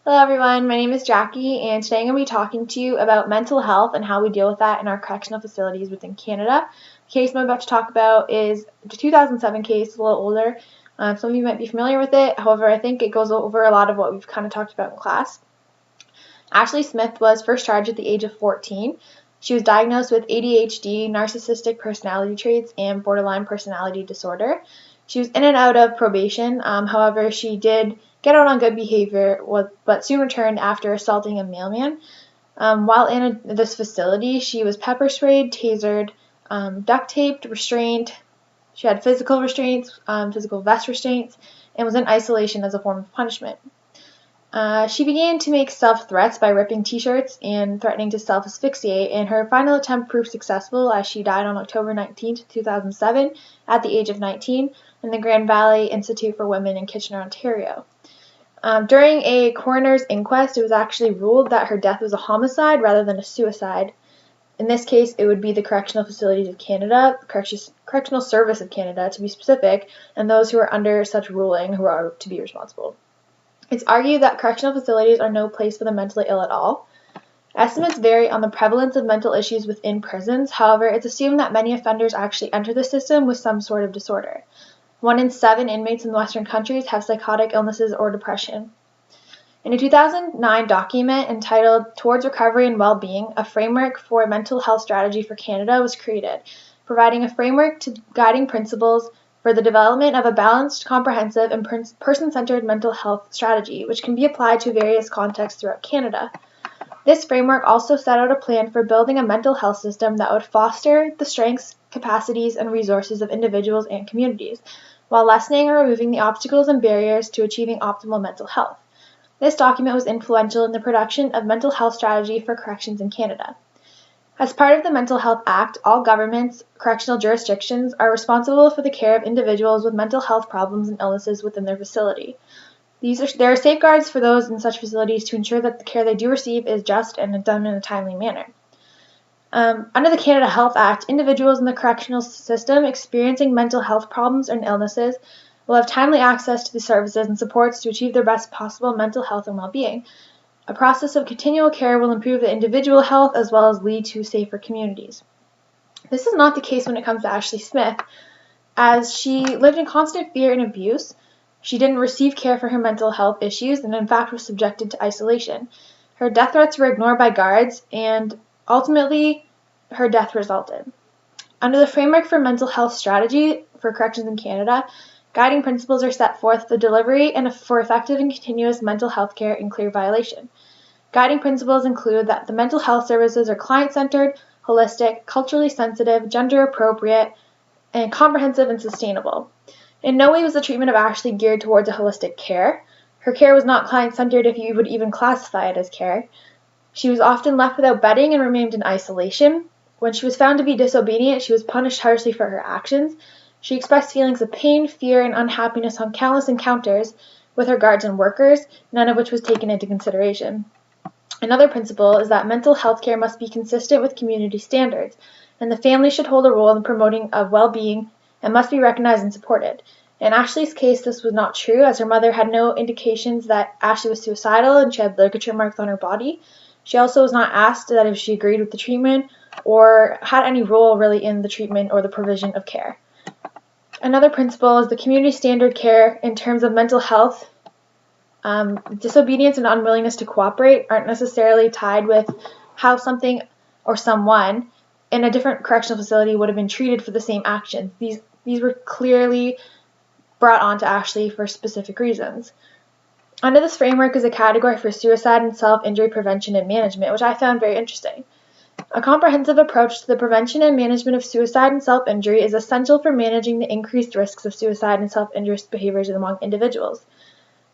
Hello everyone, my name is Jackie and today I'm going to be talking to you about mental health and how we deal with that in our correctional facilities within Canada. The case I'm about to talk about is a 2007 case, a little older. Some of you might be familiar with it, however I think it goes over a lot of what we've kind of talked about in class. Ashley Smith was first charged at the age of 14. She was diagnosed with ADHD, narcissistic personality traits, and borderline personality disorder. She was in and out of probation, however she did get out on good behavior, but soon returned after assaulting a mailman. While in this facility, she was pepper sprayed, tasered, duct taped, restrained. She had physical restraints, physical vest restraints, and was in isolation as a form of punishment. She began to make self-threats by ripping t-shirts and threatening to self-asphyxiate, and her final attempt proved successful as she died on October 19, 2007, at the age of 19, in the Grand Valley Institute for Women in Kitchener, Ontario. During a coroner's inquest, it was actually ruled that her death was a homicide rather than a suicide. In this case, it would be the Correctional Facilities of Canada, Correctional Service of Canada to be specific, and those who are under such ruling who are to be responsible. It's argued that correctional facilities are no place for the mentally ill at all. Estimates vary on the prevalence of mental issues within prisons. However, it's assumed that many offenders actually enter the system with some sort of disorder. 1 in 7 inmates in Western countries have psychotic illnesses or depression. In a 2009 document entitled Towards Recovery and Well-Being, a framework for a mental health strategy for Canada was created, providing a framework to guiding principles for the development of a balanced, comprehensive, and person-centered mental health strategy, which can be applied to various contexts throughout Canada. This framework also set out a plan for building a mental health system that would foster the strengths, capacities, and resources of individuals and communities, while lessening or removing the obstacles and barriers to achieving optimal mental health. This document was influential in the production of mental health strategy for corrections in Canada. As part of the Mental Health Act, all governments, correctional jurisdictions are responsible for the care of individuals with mental health problems and illnesses within their facility. There are safeguards for those in such facilities to ensure that the care they do receive is just and done in a timely manner. Under the Canada Health Act, individuals in the correctional system experiencing mental health problems and illnesses will have timely access to the services and supports to achieve their best possible mental health and well-being. A process of continual care will improve the individual health as well as lead to safer communities. This is not the case when it comes to Ashley Smith, as she lived in constant fear and abuse. She didn't receive care for her mental health issues and in fact was subjected to isolation. Her death threats were ignored by guards and ultimately her death resulted. Under the framework for mental health strategy for corrections in Canada, guiding principles are set forth for the delivery and for effective and continuous mental health care in clear violation. Guiding principles include that the mental health services are client-centered, holistic, culturally sensitive, gender-appropriate, and comprehensive and sustainable. In no way was the treatment of Ashley geared towards a holistic care. Her care was not client-centered if you would even classify it as care. She was often left without bedding and remained in isolation. When she was found to be disobedient, she was punished harshly for her actions. She expressed feelings of pain, fear, and unhappiness on countless encounters with her guards and workers, none of which was taken into consideration. Another principle is that mental health care must be consistent with community standards, and the family should hold a role in promoting of well-being and must be recognized and supported. In Ashley's case, this was not true, as her mother had no indications that Ashley was suicidal and she had ligature marks on her body. She also was not asked that if she agreed with the treatment or had any role really in the treatment or the provision of care. Another principle is the community standard care in terms of mental health. Disobedience and unwillingness to cooperate aren't necessarily tied with how something or someone in a different correctional facility would have been treated for the same actions. These were clearly brought on to Ashley for specific reasons. Under this framework is a category for suicide and self-injury prevention and management, which I found very interesting. A comprehensive approach to the prevention and management of suicide and self-injury is essential for managing the increased risks of suicide and self-injurious behaviors among individuals.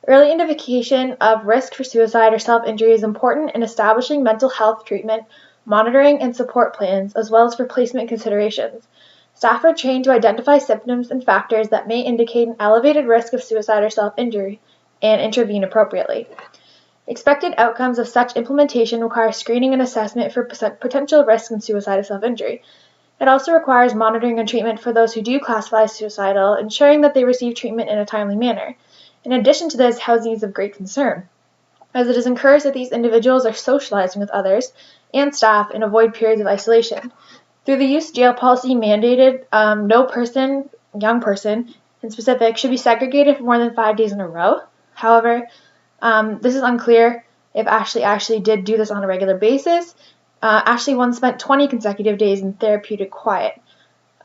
Early identification of risk for suicide or self-injury is important in establishing mental health treatment, monitoring, and support plans, as well as for placement considerations. Staff are trained to identify symptoms and factors that may indicate an elevated risk of suicide or self-injury and intervene appropriately. Expected outcomes of such implementation require screening and assessment for potential risks in suicide or self-injury. It also requires monitoring and treatment for those who do classify as suicidal, ensuring that they receive treatment in a timely manner. In addition to this, housing is of great concern. as it is encouraged that these individuals are socializing with others and staff and avoid periods of isolation. Through the youth jail policy mandated, no person, young person in specific, should be segregated for more than 5 days in a row. However, this is unclear if Ashley actually did do this on a regular basis. Ashley once spent 20 consecutive days in therapeutic quiet.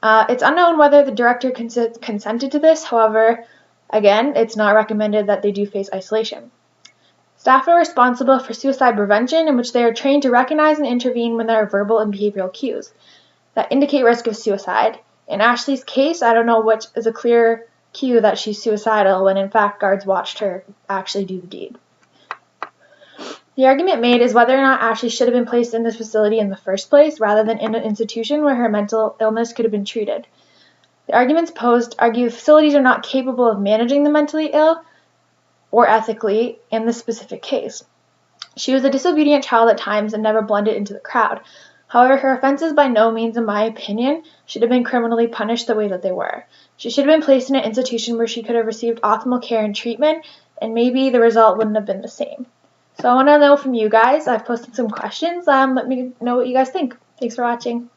It's unknown whether the director consented to this. However, again, it's not recommended that they do face isolation. Staff are responsible for suicide prevention, in which they are trained to recognize and intervene when there are verbal and behavioral cues that indicate risk of suicide. In Ashley's case, I don't know which is a clear cue that she's suicidal when in fact guards watched her actually do the deed. The argument made is whether or not Ashley should have been placed in this facility in the first place rather than in an institution where her mental illness could have been treated. The arguments posed argue facilities are not capable of managing the mentally ill or ethically in this specific case. She was a disobedient child at times and never blended into the crowd. However, her offenses by no means, in my opinion, should have been criminally punished the way that they were. She should have been placed in an institution where she could have received optimal care and treatment, and maybe the result wouldn't have been the same. So I want to know from you guys. I've posted some questions. Let me know what you guys think. Thanks for watching.